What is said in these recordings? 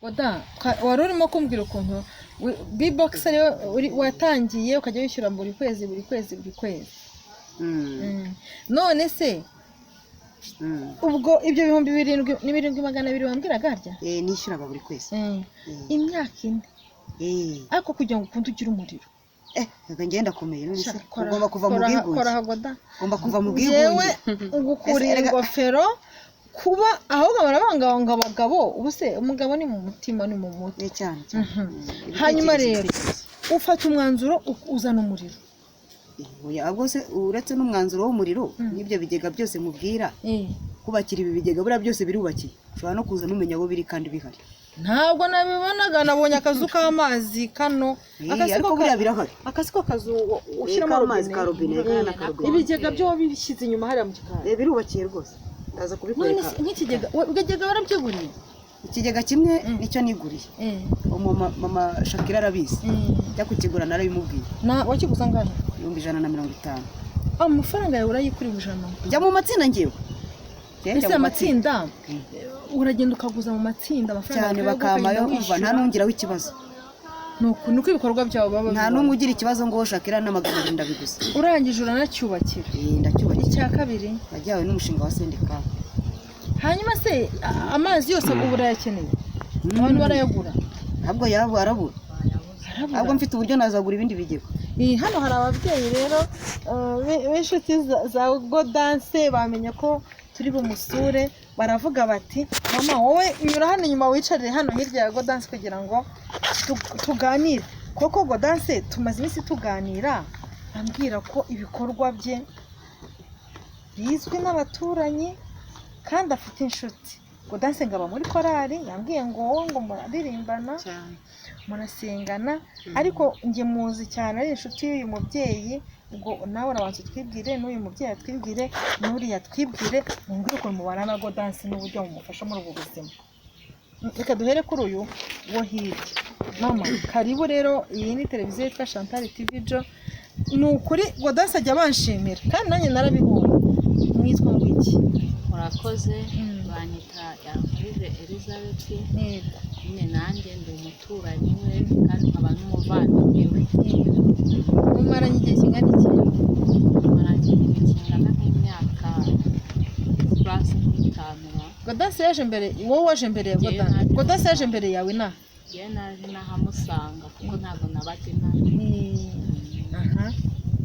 oda wari urimo kumbwira ukuntu B-box ariyo watangiye ukajya wishyura buri kwezi none se ubwo ibyo 7,200 wambwiraga harya nishyuraga buri kwezi imyaka ine ariko kugira ngo ukunde ugire umuriro ngenda komeye none se ugomba kuva mu bwigunge ugomba kuva mu bwigunge yewe ugukuriye ingofero kuba ahubwo barabangabanga abagabo ubuse umugabo ni mu mutima ni mu mutwe cyane hanyuma rero ufata umwanzuro uzana umuriro ahubwo se uretse n'umwanzuro w'umuriro n'ibyo bigega byose mubwira kubakira ibi bigega bura byose birubakiye ushobora no kuza numenya abo biri kandi bihari ntabwo nabibonaga nabonye akazu k'amazi kano ariko buriya birahari akasiko kazu ushyiramo amazi ka robine ibigega byo bishyize inyuma hariya mu gikari birubakiye rwose ndaza kubikwereka nk'ikigega ubigega barabyeguriye ikigega kimwe nicyo niguriye mama Shakira arabizi njya kukigura narabimubwiye wakiguza ngahe 150 amafaranga yawe urayikuri ijana njya mu matsinda ngewe ese amatsinda uragenda ukaguza mu matsinda amafaranga cyane bakamayo umva nta nungiraho ikibazo nuko ibikorwa byawe baba nta numwe ugira ikibazo ngo Shakira n'amagambo ndabiguza urangije uranacyubakira ndacyubakira icya kabiri wajyawe n'umushinga wa sendika hanyuma se amazi yose ubu urayakeneye abantu barayagura ntabwo yarabura ahubwo mfite uburyo nazagura ibindi bigega hano hari ababyeyi rero b'inshuti za Godance bamenye ko turi bumusure baravuga bati mama wowe nyura hano inyuma wicarire hano hirya ya Godance kugira ngo tuganire koko Godance tumaze iminsi tuganira ambwira ko ibikorwa bye bizwi n'abaturanyi kandi afite inshuti Godance ngaba muri korali yambwiye ngo wowe ngo muraririmbana murasengana ariko nge muzi cyane ari inshuti y'uyu mubyeyi ubwo nawe urabanza twibwire n'uyu mubyeyi atwibwire n'uriya twibwire mumbwire ukuntu mubana na Godance n'uburyo mumufasha muri ubu buzima reka duhere kuri uyu wo hirya mama karibu rero iyi ni televiziyo yitwa Chantal TV Jo ni ukuri Godance ajya banshimira kandi nanjye narabibonye mwitwa ngo iki murakoze banyita Yankurije Elizabeth nyine nanjye ndi umuturanyi we kandi nkaba n'umuvandimwe we mumaranye igihe kingana iki mumaranye igihe kingana nk'imyaka plus 5 Godance yaje mbere wowe waje mbere ya Godance yaje mbere yawe na yewe naje nahamusanga kuko ntabwo nabaje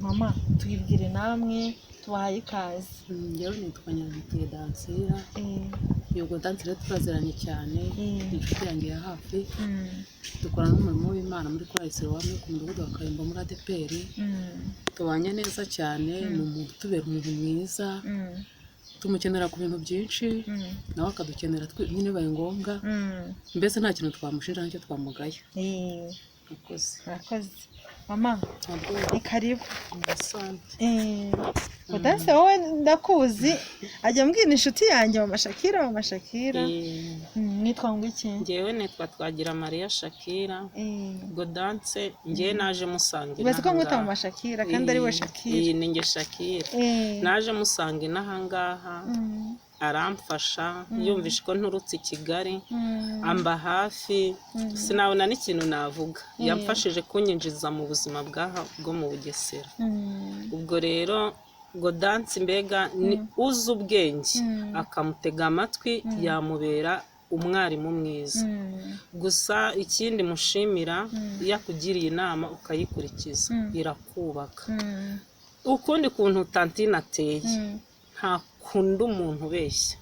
mama twibwire namwe tubahaye ikaze njyewe nitwa Nyirabitiye Dansira iyo Godance rero turaziranye cyane inshuti yanjye ya hafi dukorana n'umurimo w'Imana muri korali Silowamu ku mudugudu wa Kayumba muri ADPR tubanye neza cyane ni umuntu utubera umuntu mwiza tumukenera ku bintu byinshi nawe akadukenera nyine bibaye ngombwa mbese nta kintu twamushinja nicyo twamugaya murakoze mama ni karibu asante Godance wowe ndakuzi ajya mbwira inshuti yanjye mama Shakira nitwa ngo iki njyewe nitwa Twagira Maria Shakira Godance njyewe naje musangira ubaze ko mwita mama Shakira kandi ari we Shakira ni nge Shakira naje musanga inahangaha aramfasha yumvishe ko nturutse i Kigali amba hafi sinabona n'ikintu navuga yamfashije kunyinjiza mu buzima bwo mu Bugesera ubwo rero Godance mbega ni uzi ubwenge akamutega amatwi yamubera umwarimu mwiza gusa ikindi mushimira iyo akugiriye inama ukayikurikiza irakubaka ukundi kuntu Tantine ateye nta kundi umuntu ubeshya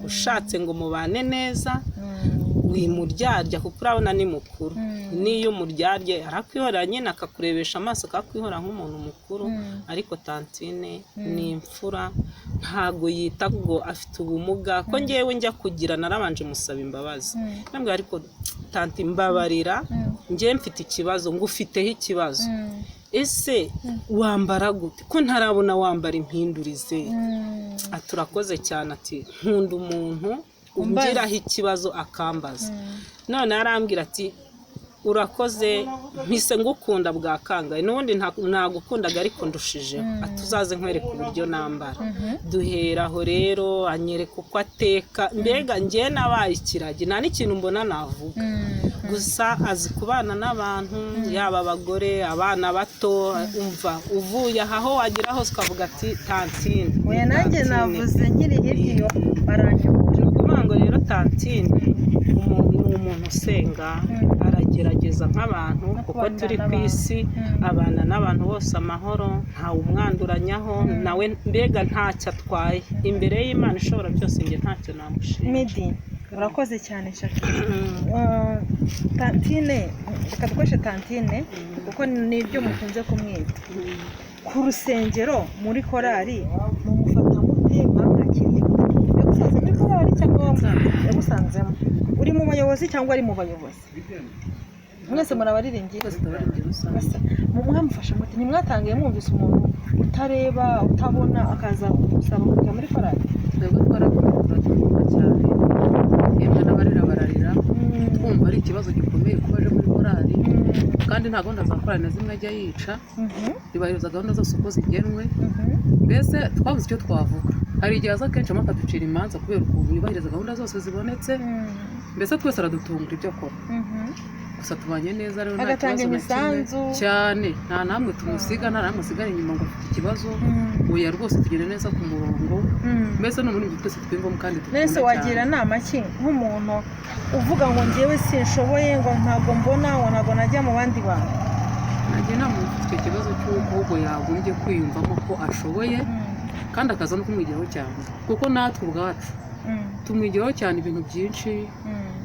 ushatse ngo mubane neza wimuryarya kuko urabona ni mukuru niyo umuryarye arakwihora nyine akakurebesha amaso akakwihora nk'umuntu mukuru ariko Tantine ni imfura ntago yita ngo afite ubumuga ko ngewe njya kugira narabanje musaba imbabazi nambwe ariko Tanti mbabarira ngewe mfite ikibazo ngo ufiteho ikibazo ese wambara gute ko ntarabona wambara impindurize aturakoze cyane ati nkunda umuntu umbiraho ikibazo akambaza none arambwira ati urakoze mpise ngukunda bwa kangahe n'ubundi nagukundaga ariko ndushijeho atuzaze nkwereka uburyo nambara duhera aho rero anyereka uko ateka mbega njye nabaye ikiragi nta n'ikintu mbona navuga gusa azi kubana n'abantu yaba abagore abana bato umva uvuye aho wagera hose ukavuga ati tantine oya nanjye navuze nkiri hirya iyo baranyobora ni ukuvuga ngo rero tantine umuntu usenga aragerageza nk'abantu kuko turi ku isi abana n'abantu bose amahoro ntawe umwanduranyaho nawe mbega ntacyo atwaye imbere y'Imana ishobora byose njye ntacyo namushima Medi urakoze cyane Shakira tantine reka dukoreshe tantine kuko nibyo mukunze kumwita ku rusengero muri korali mumufata mute mwamwakiriye yagusanze muri korali cyangwa yagusanzemo uri mu bayobozi cyangwa ari mu bayobozi mwese murabaririmbyi mwamufasha mute ntimwatangiye mwumvise umuntu utareba utabona akaza gusaba kujya muri korali twebwe twarakora cyane yemwe n'abarira bararira twumva ari ikibazo gikomeye kuba aje muri korali kandi nta gahunda za korali na zimwe ajya yica yubahiriza gahunda zose uko zigenwe mbese twabuze icyo twavuga hari igihe aza kenshi akaducira imanza kubera ukuntu yubahiriza gahunda zose zibonetse mbese twese aradutungura ibyo akora gusa tubanye neza rero nta kibazo na kimwe cyane nta namwe tumusiga nta namwe usigara inyuma ngo afite ikibazo oya rwose tugenda neza ku murongo mbese no muri twese twimvamo kandi tukunda cyane nese wagira nama ki nk'umuntu uvuga ngo njyewe sinshoboye ngo ntabwo mbona ngo ntabwo najya mu bandi bantu nagiye namufite icyo kibazo cy'uko ubwo yagombye kwiyumvamo ko ashoboye kandi akaza no kumwigiraho cyane kuko natwe ubwacu tumwigiraho cyane ibintu byinshi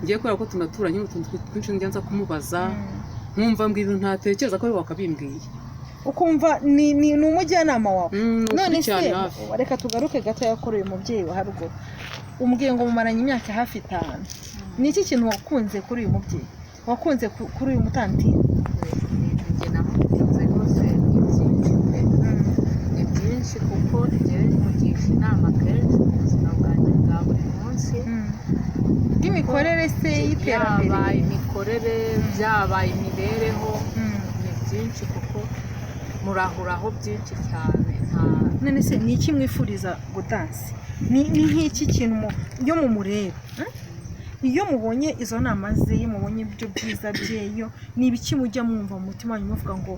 ngiye kubera ko tunaturanye n'utuntu twinshi njya nza kumubaza nkumva ngo ibintu ntatekereza ko wakabimbwiye ukumva ni umujyanama wawe none se reka tugaruke gato yakora uyu mubyeyi wa haruguru umbwiye ngo mumaranye imyaka hafi 5 ni iki kintu wakunze kuri uyu mubyeyi wakunze kuri uyu mutantine njye namukunze rwose ni byinshi kuko njyewe mugisha inama kenshi mu buzima bwanjye bwa buri munsi bw'imikorere se y'iterambere byabaye imikorere byabaye imibereho ni byinshi kuko murahuraho byinshi cyane none se ni iki mwifuriza Gaudence ni nk'iki kintu iyo mumureba iyo mubonye izo nama ze iyo mubonye ibyo byiza byeyo ni ibiki mujya mwumva mu mutima wanyu muvuga ngo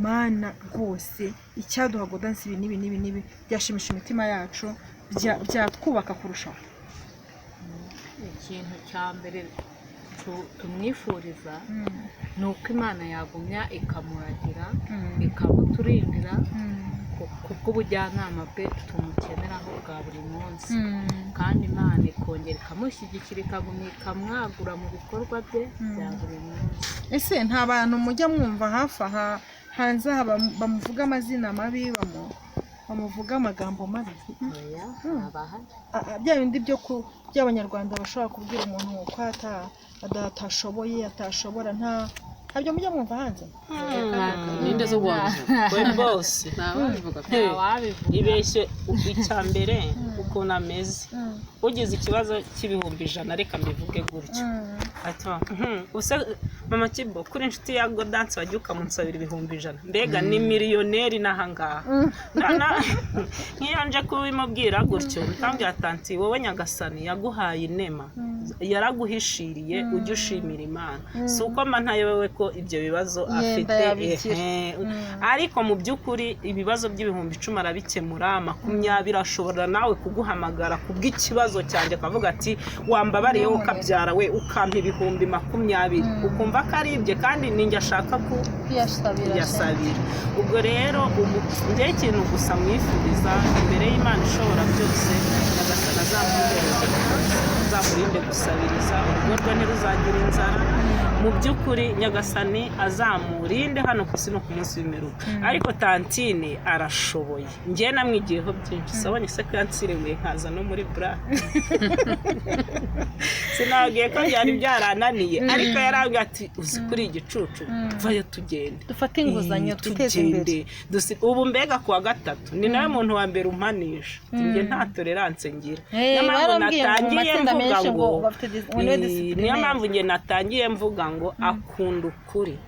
mana rwose icyaduha Gaudence ibi nibi byashimisha imitima yacu byatwubaka kurushaho ikintu cya mbere tumwifuriza ni uko Imana yagumya ikamuragira ikamuturindira kubw'ubujyanama bwe tumukeneraho bwa buri munsi kandi Imana ikongera ikamushyigikira ikagumya ikamwagura mu bikorwa bye bya buri munsi ese nta bantu mujya mwumva hafi aha hanze bamuvuga amazina mabi bamuvuga amagambo mabi bya bindi by'abanyarwanda bashobora kubwira umuntu ko atashoboye atashobora ntabyo mujya mwumva hanze ninde zo guhaguruka we bose ntawabivuga ibeshye icya mbere ukuntu ameze ugize ikibazo cy'ibihumbi 100 reka mbivuge gutyo use mama Kibo kuri inshuti ya Gaudence wajya ukamunsabira ibihumbi 100 mbega ni miliyoneri n'ahangaha nk'iyo nje kubimubwira gutyo bitambwira tanti wowe Nyagasani yaguhaye inema yaraguhishiriye ujye ushimira Imana si uko mba ntayobewe ko ibyo bibazo afite ariko mu by'ukuri ibibazo by'ibihumbi 10 arabikemura 20 ashobora nawe kuguhamagara kubw'ikibazo cyanjye akavuga ati wambabariye ukabyara we ukampa ibihumbi 20 ukumva ko ari ibye kandi ninjye ashaka kuyasabira ubwo rero njye ikintu gusa mwifuriza imbere y'Imana ishobora byose Nyagasani azamurinde gusabiriza urugo rwe ntiruzagira inzara mu by'ukuri Nyagasani azamurinde hano ku isi no ku munsi w'imperuka ariko tantine arashoboye njye namwigiyeho byinshi sabonye se ko yansiriwe nkaza no muri black sinabwiye ko byari byarananiye ariko yarabwiye ati uzi kuri igicucu vayo tugende dufate inguzanyo twiteze imbere ubu mbega kuwa 3 ni nawe muntu wa mbere umpanisha njye nta tolerance ngira natangiye benshi ngo ngo bafite niwe niyo discipline. mpamvu njye natangiye mvuga ngo akunda ukuri,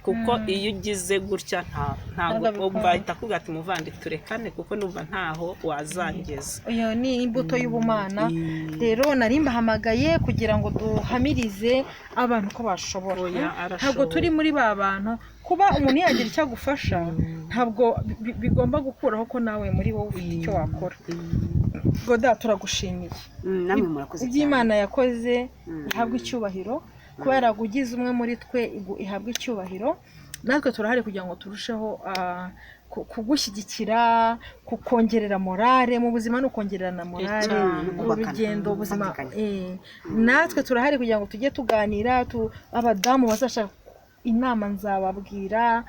kuko iyo ugize gutya ntabwo Ntabwo bahita akubwira ati muvandi turekane, kuko numva ntaho wazangeza. Iyo ni imbuto y'ubumana. Rero nari mbahamagaye kugira ngo duhamirize abantu ko bashobora. Ntabwo turi muri ba bantu kuba umuntu yagira icyo agufasha, ntabwo bigomba gukuraho ko nawe muri wowe ufite icyo wakora. Goda turagushimiye. namwe murakoze Ibyo Imana yakoze ihabwa icyubahiro, kuba yaragugize umwe muri twe ihabwa icyubahiro. Natwe turahari kugira ngo turusheho kugushyigikira, kukongerera morale mu buzima, no kongererana morale mu rugendo ubuzima. Natwe turahari kugira ngo tujye tuganira, abadamu bazashaka inama nzababwira,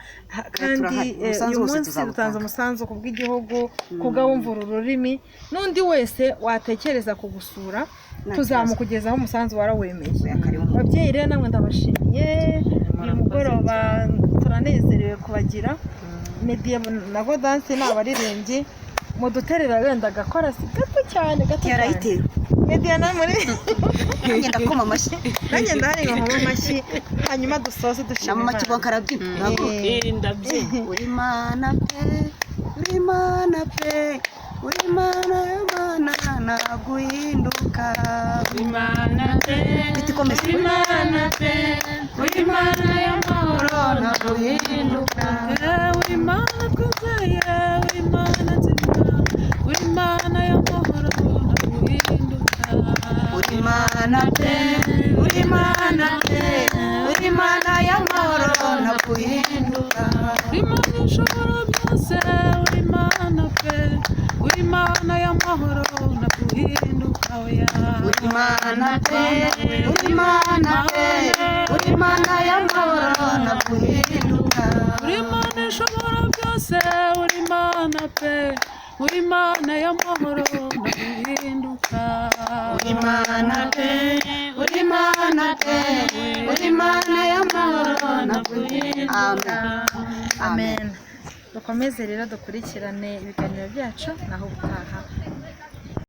kandi uyu munsi dutanze umusanzu ku bw'igihugu, kubw'abumva uru rurimi, n'undi wese watekereza kugusura tuzamukugezaho umusanzu warawemeye. Ababyeyi rero namwe ndabashimiye, uyu mugoroba turanezerewe kubagira. Media na Gaudence ni abaririmbyi, muduterera wenda agakora si gato cyane yarayitera Media na muri nanjye ndakoma amashyi, nanjye ndahari nkoma amashyi, hanyuma dusoze dushima nama makigo karabyina ntabwo ndabyina. uri Mana pe, uri Mana pe, uri Mana y'Imana naguhinduka, uri Mana pe, itikomeze uri Mana pe, uri Mana y'amahoro naguhinduka, uri Mana twizeye, uri Mana nzima, uri Mana y'amahoro naguhinduka, uri Mana pe, uri Mana pe, uri Mana y'amahoro naguhinduka, uri Mana ishobora byose, uri Mana pe, uri Mana y'amahoro naguhinduka, oya uri Mana pe, uri Mana pe, uri Mana y'amahoro naguhinduka, uri Mana ishobora byose, uri Mana pe, uri Mana y'amahoro naguhinduka, uri Mana pe, uri Mana pe, uri Mana y'amahoro naguhinduka. Amen. Dukomeze rero dukurikirane ibiganiro byacu naho ubutaha.